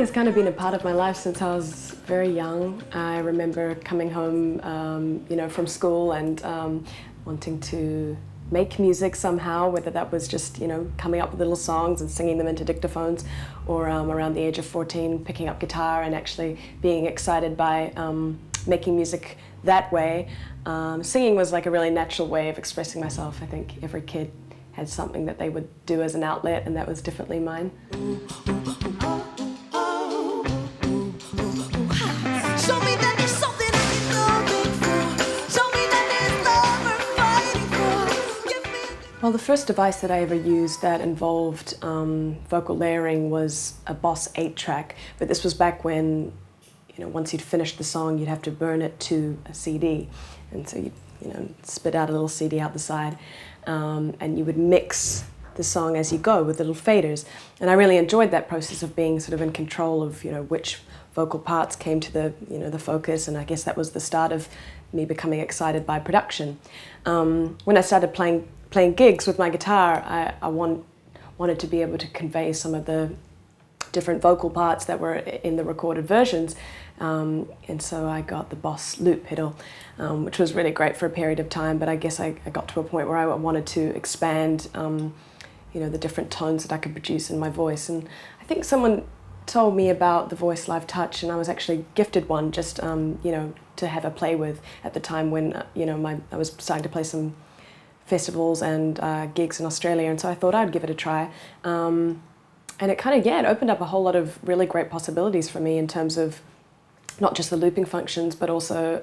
has kind of been a part of my life since I was very young. I remember coming home, from school and wanting to make music somehow, whether that was just, coming up with little songs and singing them into dictaphones, or around the age of 14, picking up guitar and actually being excited by making music that way. Singing was like a really natural way of expressing myself. I think every kid had something that they would do as an outlet, and that was definitely mine. Well, the first device that I ever used that involved vocal layering was a Boss 8-track, but this was back when, once you'd finished the song, you'd have to burn it to a CD, and so you'd, spit out a little CD out the side, and you would mix the song as you go with little faders. And I really enjoyed that process of being sort of in control of, which vocal parts came to the focus, and I guess that was the start of me becoming excited by production. When I started playing gigs with my guitar, I wanted to be able to convey some of the different vocal parts that were in the recorded versions, and so I got the Boss loop pedal, which was really great for a period of time, but I guess I got to a point where I wanted to expand the different tones that I could produce in my voice. And I think someone told me about the VoiceLive Touch, and I was actually gifted one just to have a play with at the time when I was starting to play some festivals and gigs in Australia, and so I thought I'd give it a try. And it kind of, it opened up a whole lot of really great possibilities for me in terms of not just the looping functions, but also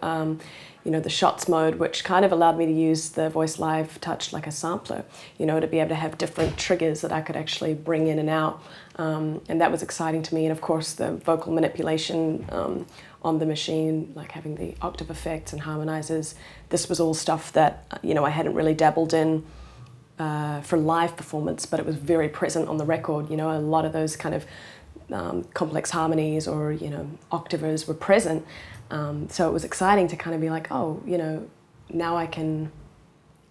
the shots mode, which kind of allowed me to use the VoiceLive Touch like a sampler, to be able to have different triggers that I could actually bring in and out. And that was exciting to me. And of course, the vocal manipulation on the machine, like having the octave effects and harmonizers, this was all stuff that, I hadn't really dabbled in for live performance, but it was very present on the record. A lot of those kind of complex harmonies or, octavers were present. So it was exciting to kind of be like, oh, now I can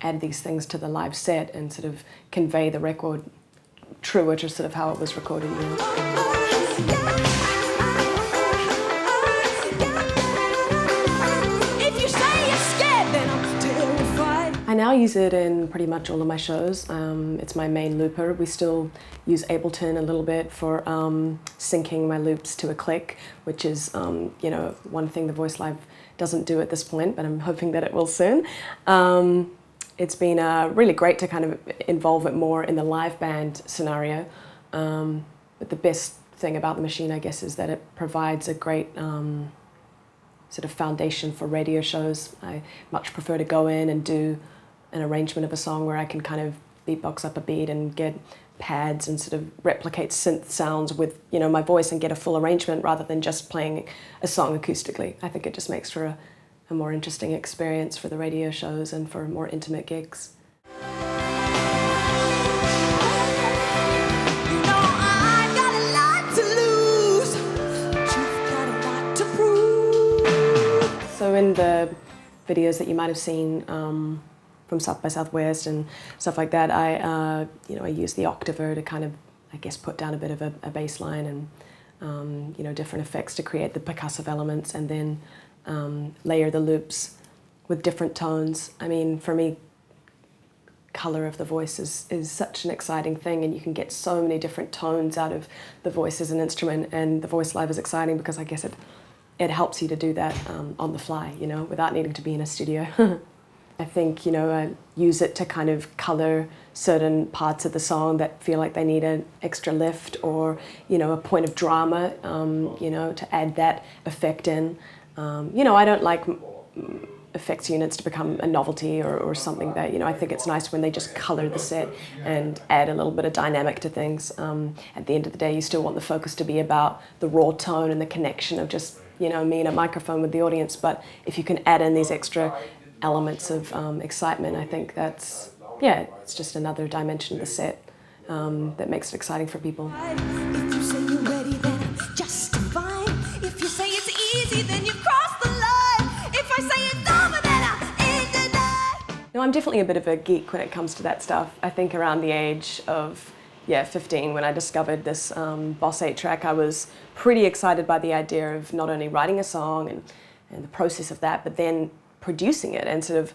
add these things to the live set and sort of convey the record truer to sort of how it was recorded. I now use it in pretty much all of my shows. It's my main looper. We still use Ableton a little bit for syncing my loops to a click, which is one thing the VoiceLive doesn't do at this point, but I'm hoping that it will soon. It's been really great to kind of involve it more in the live band scenario. But the best thing about the machine, I guess, is that it provides a great sort of foundation for radio shows. I much prefer to go in and do an arrangement of a song where I can kind of beatbox up a beat and get pads and sort of replicate synth sounds with my voice and get a full arrangement rather than just playing a song acoustically. I think it just makes for a more interesting experience for the radio shows and for more intimate gigs. So in the videos that you might have seen from South by Southwest and stuff like that, I use the octaver to kind of, I guess, put down a bit of a bass line and different effects to create the percussive elements, and then layer the loops with different tones. I mean, for me, color of the voice is such an exciting thing, and you can get so many different tones out of the voice as an instrument, and the VoiceLive is exciting because I guess it helps you to do that on the fly, without needing to be in a studio. I think, I use it to kind of color certain parts of the song that feel like they need an extra lift or, a point of drama, to add that effect in. I don't like effects units to become a novelty or something that, I think it's nice when they just color the set and add a little bit of dynamic to things. At the end of the day, you still want the focus to be about the raw tone and the connection of just, me and a microphone with the audience, but if you can add in these extra elements of excitement, I think that's, it's just another dimension of the set that makes it exciting for people. If you say you're ready, then I'm justified. If you say it's easy, then you've crossed the line. If I say it's over, then I'm in the night. I'm definitely a bit of a geek when it comes to that stuff. I think around the age of 15 when I discovered this Boss 8 track. I was pretty excited by the idea of not only writing a song and the process of that, but then producing it and sort of,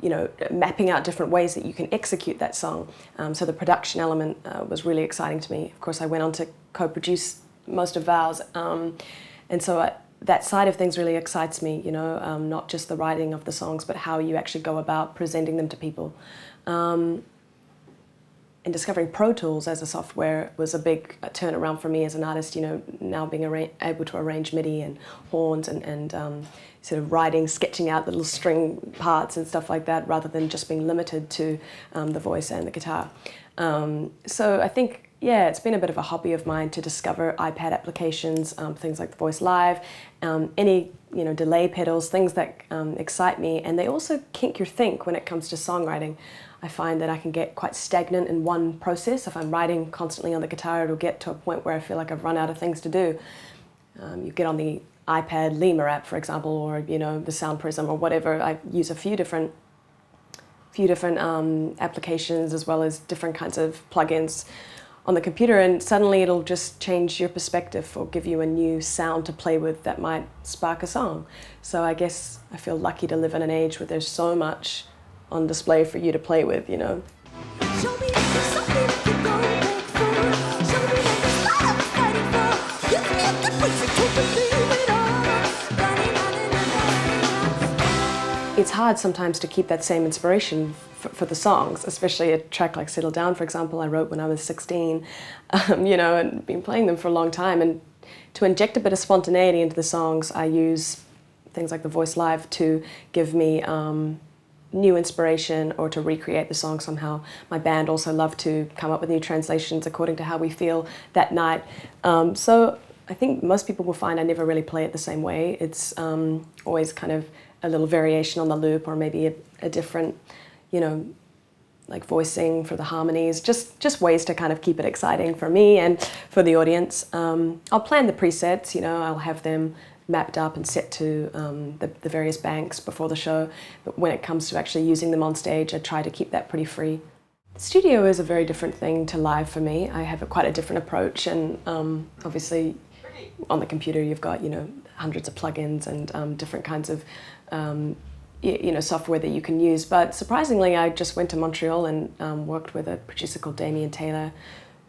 you know, mapping out different ways that you can execute that song. So the production element was really exciting to me. Of course, I went on to co-produce most of Vows, and so that side of things really excites me, you know, not just the writing of the songs, but how you actually go about presenting them to people. And discovering Pro Tools as a software was a big turnaround for me as an artist, you know, now being able to arrange MIDI and horns and sort of sketching out little string parts and stuff like that, rather than just being limited to the voice and the guitar. So I think, yeah, it's been a bit of a hobby of mine to discover iPad applications, things like the VoiceLive, any, you know, delay pedals, things that excite me, and they also kink your think when it comes to songwriting. I find that I can get quite stagnant in one process. If I'm writing constantly on the guitar, it'll get to a point where I feel like I've run out of things to do. You get on the iPad Lemur app, for example, or, you know, the Sound Prism or whatever. I use a few different applications as well as different kinds of plugins on the computer, and suddenly it'll just change your perspective or give you a new sound to play with that might spark a song. So I guess I feel lucky to live in an age where there's so much on display for you to play with, you know. Show me something I can go back for. Show me that there's a lot I'm fighting for. Give me a good reason to believe it all. It's hard sometimes to keep that same inspiration for the songs, especially a track like Settle Down, for example, I wrote when I was 16, you know, and been playing them for a long time. And to inject a bit of spontaneity into the songs, I use things like the VoiceLive to give me new inspiration or to recreate the song somehow. My band also love to come up with new translations according to how we feel that night. So I think most people will find I never really play it the same way. It's always kind of a little variation on the loop, or maybe a different, you know, like voicing for the harmonies, just ways to kind of keep it exciting for me and for the audience. I'll plan the presets, you know, I'll have them mapped up and set to the various banks before the show, but when it comes to actually using them on stage, I try to keep that pretty free. The studio is a very different thing to live for me. I have quite a different approach, and obviously on the computer you've got, you know, hundreds of plugins and different kinds of you know, software that you can use. But surprisingly, I just went to Montreal and worked with a producer called Damien Taylor,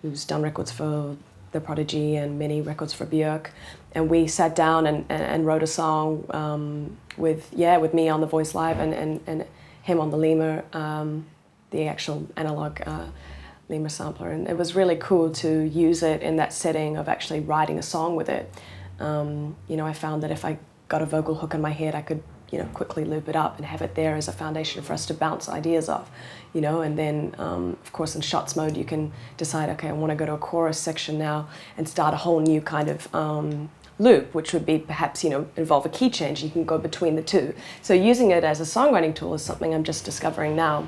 who's done records for The Prodigy and many records for Björk. And we sat down and wrote a song with me on the VoiceLive and him on the Lemur, the actual analog Lemur sampler. And it was really cool to use it in that setting of actually writing a song with it. You know, I found that if I got a vocal hook in my head, I could, you know, quickly loop it up and have it there as a foundation for us to bounce ideas off, you know. And then, of course, in shots mode, you can decide, okay, I want to go to a chorus section now and start a whole new kind of loop, which would be perhaps, you know, involve a key change. You can go between the two. So using it as a songwriting tool is something I'm just discovering now.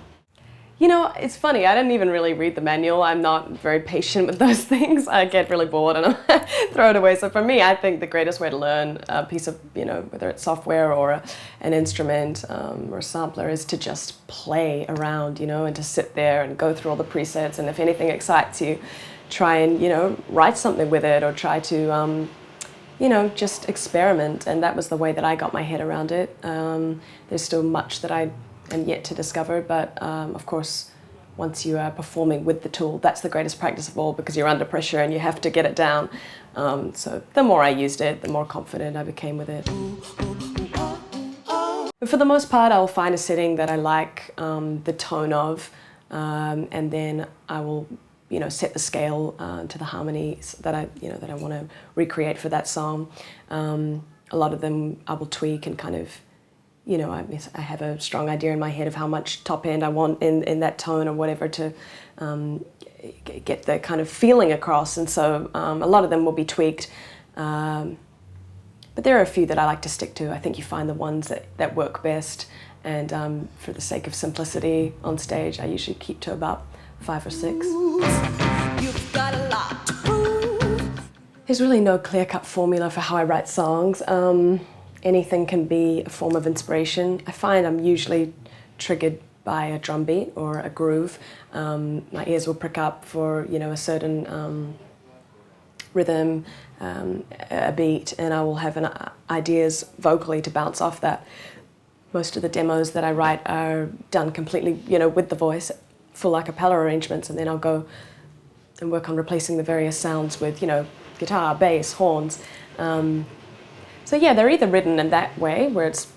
You know, it's funny, I didn't even really read the manual. I'm not very patient with those things. I get really bored and I throw it away. So for me, I think the greatest way to learn a piece of, you know, whether it's software or an instrument or a sampler, is to just play around, you know, and to sit there and go through all the presets. And if anything excites you, try and, you know, write something with it, or try to, you know, just experiment. And that was the way that I got my head around it. There's still much that I am yet to discover, but of course, once you are performing with the tool, that's the greatest practice of all, because you're under pressure and you have to get it down. So the more I used it, the more confident I became with it. But for the most part, I'll find a setting that I like the tone of, and then I will, you know, set the scale to the harmonies that I want to recreate for that song. A lot of them I will tweak and kind of, you know, I have a strong idea in my head of how much top end I want in that tone or whatever to get the kind of feeling across. And so a lot of them will be tweaked. But there are a few that I like to stick to. I think you find the ones that work best. And for the sake of simplicity on stage, I usually keep to about 5 or 6. You've got a lot to prove. There's really no clear-cut formula for how I write songs. Anything can be a form of inspiration. I find I'm usually triggered by a drum beat or a groove. My ears will prick up for, you know, a certain rhythm, a beat, and I will have ideas vocally to bounce off that. Most of the demos that I write are done completely, you know, with the voice, full a cappella arrangements, and then I'll go and work on replacing the various sounds with, you know, guitar, bass, horns. So yeah, they're either written in that way, where it's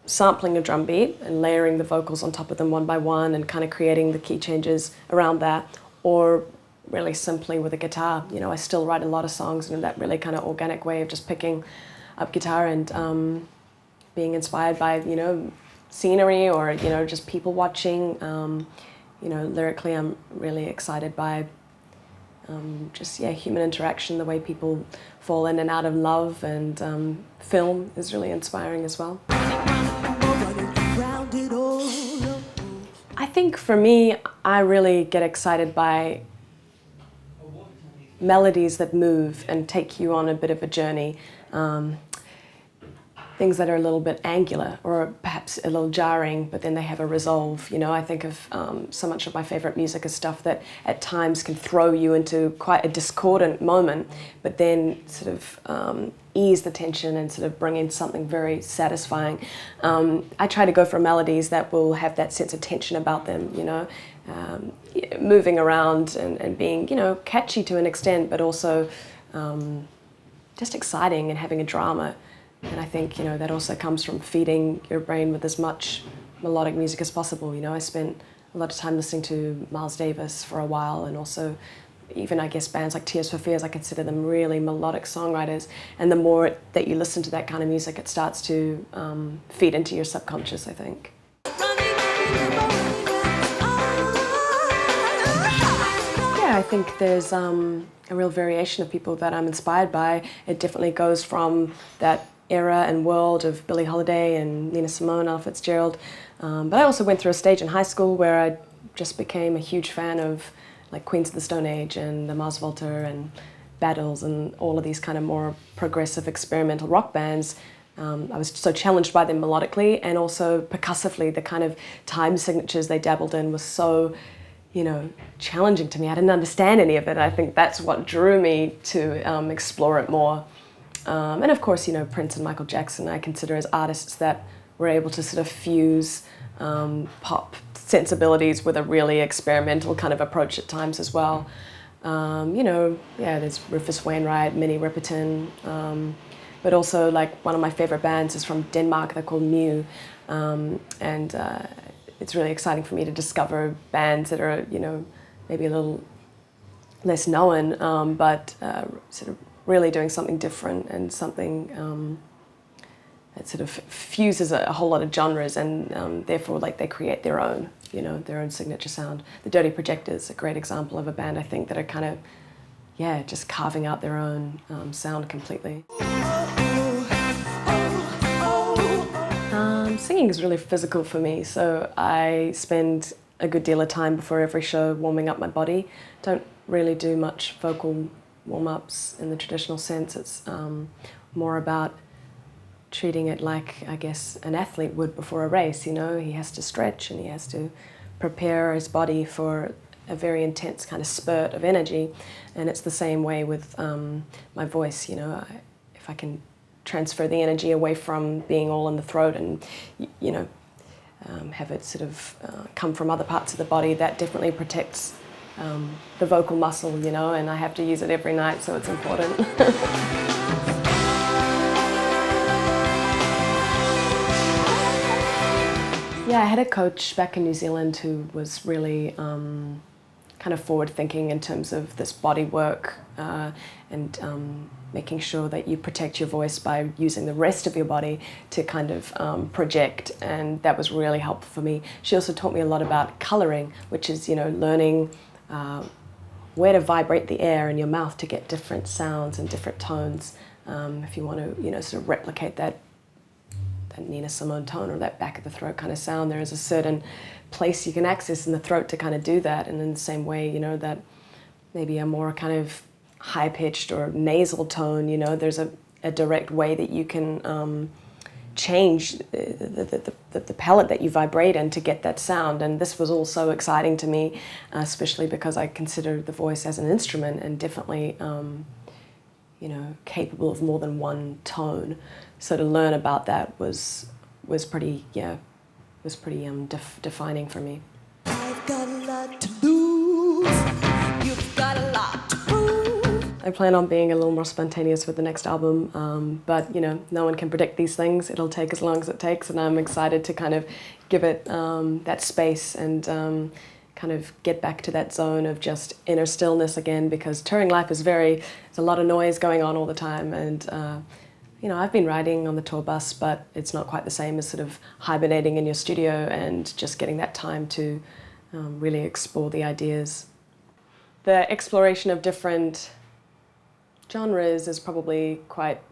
sampling a drum beat and layering the vocals on top of them one by one and kind of creating the key changes around that, or really simply with a guitar. You know, I still write a lot of songs in that really kind of organic way of just picking up guitar and being inspired by, you know, scenery or, you know, just people watching. You know, lyrically I'm really excited by just, yeah, human interaction, the way people fall in and out of love, and film is really inspiring as well. I think for me, I really get excited by melodies that move and take you on a bit of a journey. Things that are a little bit angular or perhaps a little jarring, but then they have a resolve. You know, I think of so much of my favorite music as stuff that at times can throw you into quite a discordant moment, but then sort of ease the tension and sort of bring in something very satisfying. I try to go for melodies that will have that sense of tension about them, you know, moving around and being, you know, catchy to an extent, but also just exciting and having a drama. And I think, you know, that also comes from feeding your brain with as much melodic music as possible. You know, I spent a lot of time listening to Miles Davis for a while, and also even, I guess, bands like Tears for Fears, I consider them really melodic songwriters. And the more that you listen to that kind of music, it starts to feed into your subconscious, I think. Yeah, I think there's a real variation of people that I'm inspired by. It definitely goes from that era and world of Billie Holiday and Nina Simone, Ella Fitzgerald. But I also went through a stage in high school where I just became a huge fan of like Queens of the Stone Age and the Mars Volta and Battles and all of these kind of more progressive experimental rock bands. I was so challenged by them melodically and also percussively. The kind of time signatures they dabbled in was so, you know, challenging to me. I didn't understand any of it. I think that's what drew me to explore it more. And of course, you know, Prince and Michael Jackson I consider as artists that were able to sort of fuse pop sensibilities with a really experimental kind of approach at times as well. You know, yeah, there's Rufus Wainwright, Minnie Riperton, but also like one of my favorite bands is from Denmark. They're called Mew, and it's really exciting for me to discover bands that are, you know, maybe a little less known, but sort of really doing something different and something that sort of fuses a whole lot of genres, and therefore like they create their own, you know, their own signature sound. The Dirty Projectors, a great example of a band I think that are kind of, yeah, just carving out their own sound completely. Singing is really physical for me, so I spend a good deal of time before every show warming up my body. Don't really do much vocal warm-ups in the traditional sense. It's more about treating it like, I guess, an athlete would before a race. You know, he has to stretch and he has to prepare his body for a very intense kind of spurt of energy. And it's the same way with my voice. You know, if I can transfer the energy away from being all in the throat and, you know, have it sort of come from other parts of the body, that definitely protects the vocal muscle, you know, and I have to use it every night, so it's important. Yeah, I had a coach back in New Zealand who was really kind of forward-thinking in terms of this body work and making sure that you protect your voice by using the rest of your body to kind of project, and that was really helpful for me. She also taught me a lot about colouring, which is, you know, learning where to vibrate the air in your mouth to get different sounds and different tones. If you want to, you know, sort of replicate that Nina Simone tone or that back of the throat kind of sound, there is a certain place you can access in the throat to kind of do that. And in the same way, you know, that maybe a more kind of high-pitched or nasal tone, you know, there's a direct way that you can change the palette that you vibrate in to get that sound. And this was all so exciting to me, especially because I consider the voice as an instrument and definitely you know, capable of more than one tone. So to learn about that was pretty, yeah, was pretty defining for me. I've got a lot to lose. You've got a lot to prove. I plan on being a little more spontaneous with the next album, but you know, no one can predict these things. It'll take as long as it takes, and I'm excited to kind of give it that space and kind of get back to that zone of just inner stillness again, because touring life is there's a lot of noise going on all the time, and you know, I've been riding on the tour bus, but it's not quite the same as sort of hibernating in your studio and just getting that time to really explore the ideas. The exploration of different genres is probably quite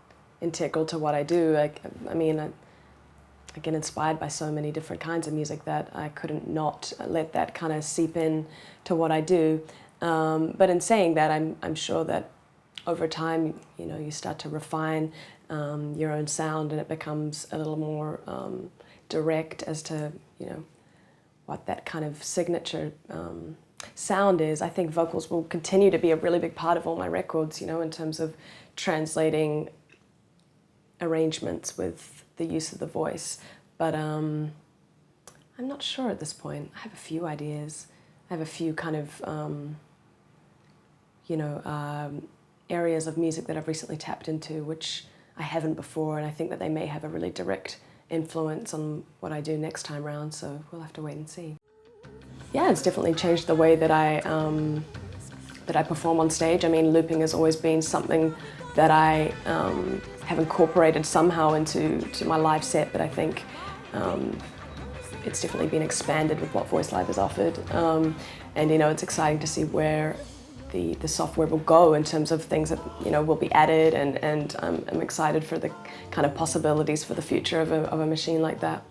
integral to what I do. I mean, I get inspired by so many different kinds of music that I couldn't not let that kind of seep in to what I do. But in saying that, I'm sure that over time, you know, you start to refine your own sound, and it becomes a little more direct as to, you know, what that kind of signature sound is. I think vocals will continue to be a really big part of all my records, you know, in terms of translating arrangements with the use of the voice. But I'm not sure at this point. I have a few ideas. I have a few kind of, you know, areas of music that I've recently tapped into, which I haven't before, and I think that they may have a really direct influence on what I do next time round, so we'll have to wait and see. Yeah, it's definitely changed the way that I perform on stage. I mean, looping has always been something that I have incorporated somehow into my live set, but I think it's definitely been expanded with what VoiceLive has offered. And you know, it's exciting to see where the software will go in terms of things that, you know, will be added, and I'm excited for the kind of possibilities for the future of a machine like that.